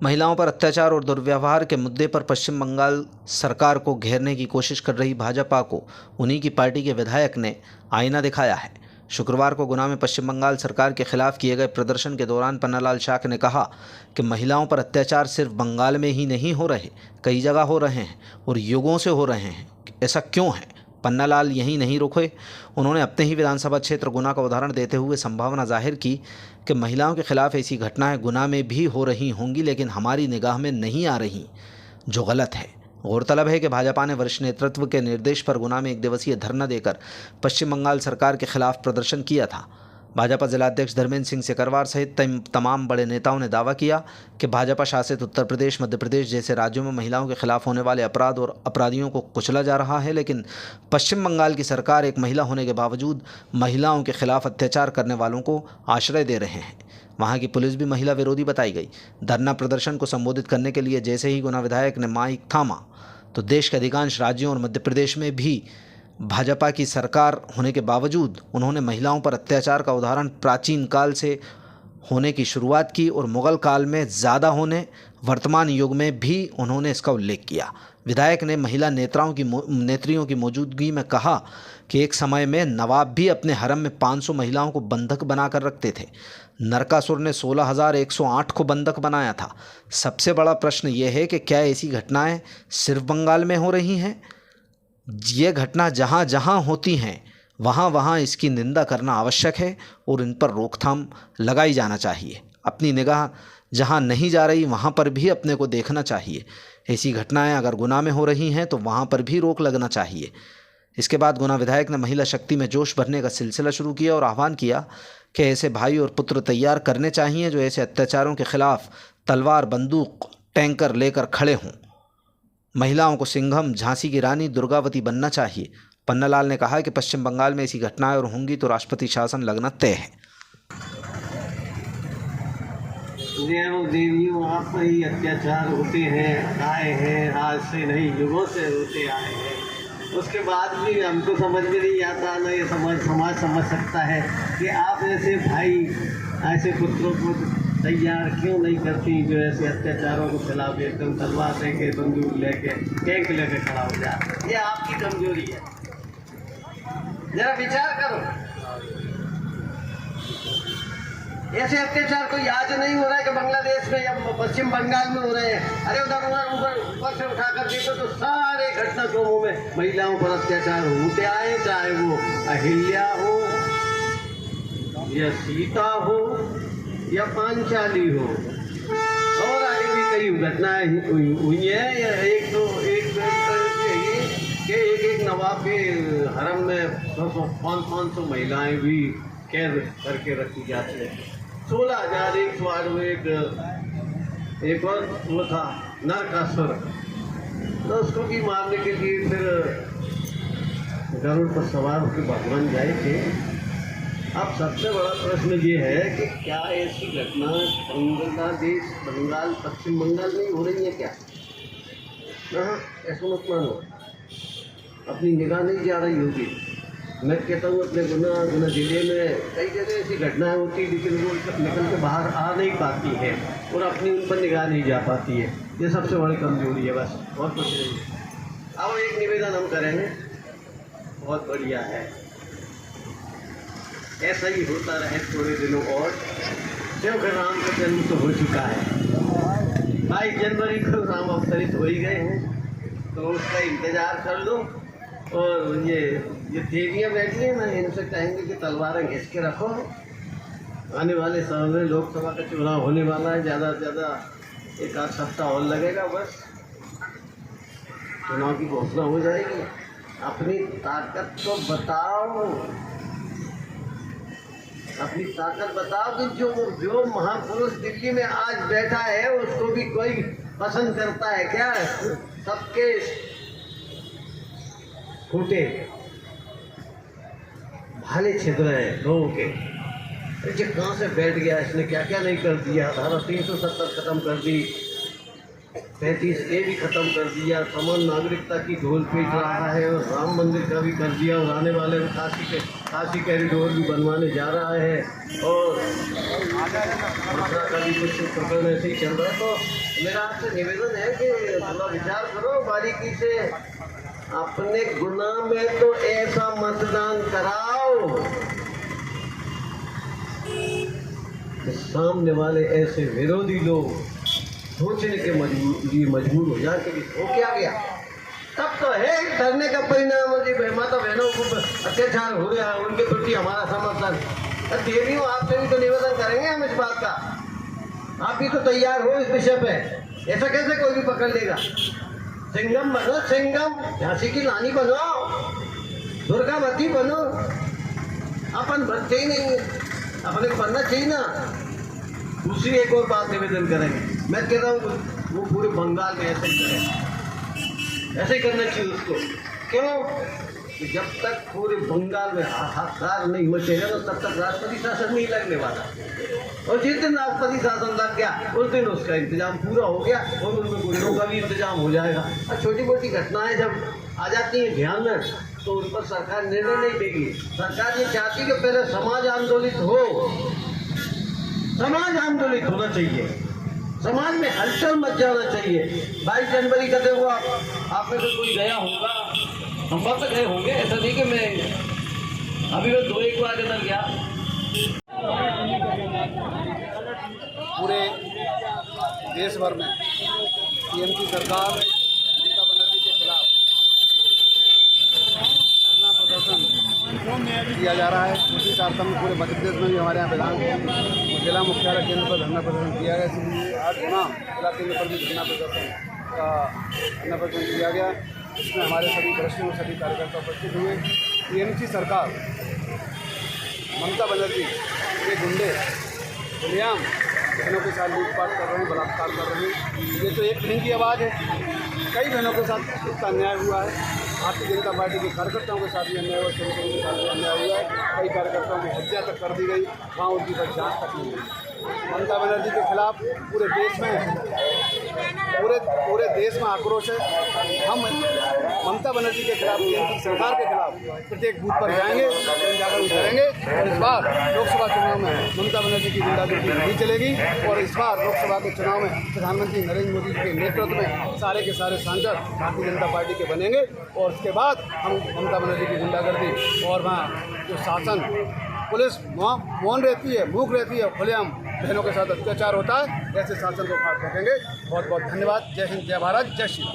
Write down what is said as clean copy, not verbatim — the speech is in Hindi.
महिलाओं पर अत्याचार और दुर्व्यवहार के मुद्दे पर पश्चिम बंगाल सरकार को घेरने की कोशिश कर रही भाजपा को उन्हीं की पार्टी के विधायक ने आईना दिखाया है। शुक्रवार को गुना में पश्चिम बंगाल सरकार के खिलाफ किए गए प्रदर्शन के दौरान पन्नालाल शाह ने कहा कि महिलाओं पर अत्याचार सिर्फ बंगाल में ही नहीं हो रहे, कई जगह हो रहे हैं और युगों से हो रहे हैं। ऐसा क्यों है? पन्नालाल यहीं नहीं रुके। उन्होंने अपने ही विधानसभा क्षेत्र गुना का उदाहरण देते हुए संभावना जाहिर की कि महिलाओं के खिलाफ ऐसी घटनाएं गुना में भी हो रही होंगी, लेकिन हमारी निगाह में नहीं आ रही, जो गलत है। गौरतलब है कि भाजपा ने वरिष्ठ नेतृत्व के निर्देश पर गुना में एक दिवसीय धरना देकर पश्चिम बंगाल सरकार के खिलाफ प्रदर्शन किया था। भाजपा जिलाध्यक्ष धर्मेंद्र सिंह सिकरवार सहित तमाम बड़े नेताओं ने दावा किया कि भाजपा शासित उत्तर प्रदेश, मध्य प्रदेश जैसे राज्यों में महिलाओं के खिलाफ होने वाले अपराध और अपराधियों को कुचला जा रहा है, लेकिन पश्चिम बंगाल की सरकार एक महिला होने के बावजूद महिलाओं के खिलाफ अत्याचार करने वालों को आश्रय दे रहे हैं। वहां की पुलिस भी महिला विरोधी बताई गई। धरना प्रदर्शन को संबोधित करने के लिए जैसे ही गुना विधायक ने माइक थामा तो देश के अधिकांश राज्यों और मध्य प्रदेश में भी भाजपा की सरकार होने के बावजूद उन्होंने महिलाओं पर अत्याचार का उदाहरण प्राचीन काल से होने की शुरुआत की और मुगल काल में ज़्यादा होने, वर्तमान युग में भी उन्होंने इसका उल्लेख किया। विधायक ने महिला नेत्रियों की मौजूदगी में कहा कि एक समय में नवाब भी अपने हरम में 500 महिलाओं को बंधक बनाकर रखते थे। नरकासुर ने 16,108 को बंधक बनाया था। सबसे बड़ा प्रश्न यह है कि क्या ऐसी घटनाएं सिर्फ बंगाल में हो रही हैं? ये घटना जहाँ जहाँ होती हैं वहाँ वहाँ इसकी निंदा करना आवश्यक है और इन पर रोकथाम लगाई जाना चाहिए। अपनी निगाह जहाँ नहीं जा रही वहाँ पर भी अपने को देखना चाहिए। ऐसी घटनाएं अगर गुना में हो रही हैं तो वहाँ पर भी रोक लगना चाहिए। इसके बाद गुना विधायक ने महिला शक्ति में जोश भरने का सिलसिला शुरू किया और आह्वान किया कि ऐसे भाई और पुत्र तैयार करने चाहिए जो ऐसे अत्याचारों के खिलाफ तलवार, बंदूक, टैंकर लेकर खड़े हों। महिलाओं को सिंघम, झांसी की रानी, दुर्गावती बनना चाहिए। पन्नालाल ने कहा कि पश्चिम बंगाल में ऐसी घटनाएं और होंगी तो राष्ट्रपति शासन लगना तय है। देवियों आप पर ही अत्याचार होते हैं, आए हैं, आज से नहीं युगों से होते आए हैं। उसके बाद भी हमको समझ में नहीं आता, ना ये समाज समझ सकता है कि आप ऐसे भाई, ऐसे पुत्रों को तैयार क्यों नहीं करती जो ऐसे अत्याचारों के खिलाफ एकदम तलवार लेके, बंदूक लेके, टैंक लेके खड़ा हो जाए। ये आपकी कमजोरी है, जरा विचार करो। ऐसे अत्याचार कोई आज नहीं हो रहा है कि बांग्लादेश में या पश्चिम बंगाल में हो रहे हैं। अरे उधर ऊपर से उठाकर देखो तो सारे घटनाक्रमों में महिलाओं पर अत्याचार होते आए, चाहे वो अहिल्या हो या सीता हो या पांचाली हो, और आगे भी कई घटनाएं हुई हैं। या एक नवाब के हरम में 500 महिलाएं भी कैद करके रखी जाती है। 16,108 एक और वो था नरकासुर, तो उसको भी मारने के लिए फिर गरुड़ पर सवार होकर भगवान गए थे। अब सबसे बड़ा प्रश्न ये है कि क्या ऐसी घटना बांग्लादेश, बंगाल, पश्चिम बंगाल में हो रही है क्या? ऐसा मत मानो, अपनी निगाह नहीं जा रही होगी। मैं कहता हूँ अपने गुना जिले में कई जगह ऐसी घटनाएं होती है, लेकिन वो निकल के बाहर आ नहीं पाती है और अपनी उन पर निगाह नहीं जा पाती है। ये सबसे बड़ी कमजोरी है, बस और कुछ नहीं। अब एक निवेदन हम करेंगे, बहुत बढ़िया है, ऐसा ही होता रहे थोड़े दिनों और। क्योंकि राम का जन्म तो हो चुका है, 22 जनवरी को राम अवतरित हो ही गए हैं, तो उसका इंतजार कर लो। और ये देवियाँ बैठी हैं ना, इनसे कहेंगे कि तलवारें घिस के रखो। आने वाले समय में लोकसभा का चुनाव होने वाला है, ज़्यादा से ज़्यादा 1 सप्ताह और लगेगा, बस चुनाव की घोषणा हो जाएगी। अपनी ताकत तो बताओ, अपनी ताकत बताओ कि जो महापुरुष दिल्ली में आज बैठा है उसको भी कोई पसंद करता है क्या? सबके खोटे भाले छिद्र हैं लोगों के। ये कहाँ से बैठ गया, इसने क्या क्या नहीं कर दिया। धारा 370 खत्म कर दी, 35A भी खत्म कर दिया, समान नागरिकता की ढोल पीट रहा है, और राम मंदिर का भी कर दिया, और आने वाले काशी के काशी कॉरिडोर भी बनवाने जा रहा है और मथुरा का भी कुछ प्रकरण ऐसे ही चल रहा है। तो मेरा आपसे निवेदन है कि थोड़ा विचार करो बारीकी से। अपने गुनाह में तो ऐसा मतदान कराओ कि सामने वाले ऐसे विरोधी लोग सोचने के लिए मजबूर हो जाए कि हो क्या गया। तब तो है डरने का परिणाम माता बहनों को अत्याचार हो रहा है, उनके प्रति हमारा समर्थन। देवियों आपसे भी तो निवेदन करेंगे हम इस बात का, आप भी तो तैयार हो इस विषय पे। ऐसा कैसे कोई भी पकड़ लेगा। सिंघम बनो, सिंघम, झांसी की रानी बनो, दुर्गावती बनो। अपन बनते ही नहीं, अपने को बनना चाहिए ना। दूसरी एक और बात निवेदन करेंगे, मैं कह रहा हूँ वो पूरे बंगाल में ऐसे ही करें, ऐसे ही करना चाहिए उसको। क्यों कि जब तक पूरे बंगाल में हाहाकार नहीं मचेगा तो तब तक राष्ट्रपति शासन नहीं लगने वाला। और जिस दिन राष्ट्रपति शासन लग गया उस दिन उसका इंतजाम पूरा हो गया और उनमें गुंडों का भी इंतजाम हो जाएगा। और छोटी मोटी घटनाएं जब आ जाती हैं ध्यान में तो उन पर सरकार निर्णय नहीं देगी। सरकार ये चाहती कि पहले समाज आंदोलित हो, समाज आंदोलित होना चाहिए, समाज में हलचल मच जाना चाहिए। 22 जनवरी का देखो आप में से कोई गया होगा, हम सब गए होंगे, ऐसा नहीं कि मैं अभी मैं 2-1 बार के अंदर गया। पूरे देश भर में पीएम की सरकार ममता बनर्जी के खिलाफ धरना प्रदर्शन किया जा रहा है। उसी कार्यक्रम में पूरे मध्य प्रदेश में भी हमारे यहाँ जिला मुख्यालय केंद्र पर धरना प्रदर्शन किया गया। इसलिए आज गुना जिला केंद्र पर भी धरना प्रदर्शन किया गया। इसमें हमारे सभी वरिष्ठों और सभी कार्यकर्ता उपस्थित हुए। टीएमसी सरकार ममता बनर्जी के गुंडे खुलेआम बहनों के साथ लूटपाट कर रहे हैं, बलात्कार कर रहे हैं। ये तो एक बहन की आवाज़ है, कई बहनों के साथ इसका अन्याय हुआ है। भारतीय जनता पार्टी के कार्यकर्ताओं के साथ भी अन्याय हुआ, श्रमिकों के साथ भी अन्याय हुआ है। कई कार्यकर्ताओं की हत्या तक कर दी गई, वहाँ उनकी पर जाँच तक नहीं हुई। ममता बनर्जी के खिलाफ पूरे देश में आक्रोश है। हम ममता बनर्जी के खिलाफ, केंद्र सरकार के खिलाफ प्रत्येक बूथ पर जाएंगे, जागरूक करेंगे। और इस बार लोकसभा चुनाव में ममता बनर्जी की गुंडागर्दी नहीं चलेगी। और इस बार लोकसभा के चुनाव में प्रधानमंत्री नरेंद्र मोदी के नेतृत्व में सारे के सारे सांसद भारतीय जनता पार्टी के बनेंगे। और उसके बाद हम ममता बनर्जी की गुंडागर्दी और वहाँ जो शासन पुलिस मौन रहती है, मूक रहती है, खुलेआम बहनों के साथ अत्याचार होता है, ऐसे शासन को खाट फेंकेंगे। बहुत बहुत धन्यवाद। जय हिंद, जय भारत, जय श्री राम।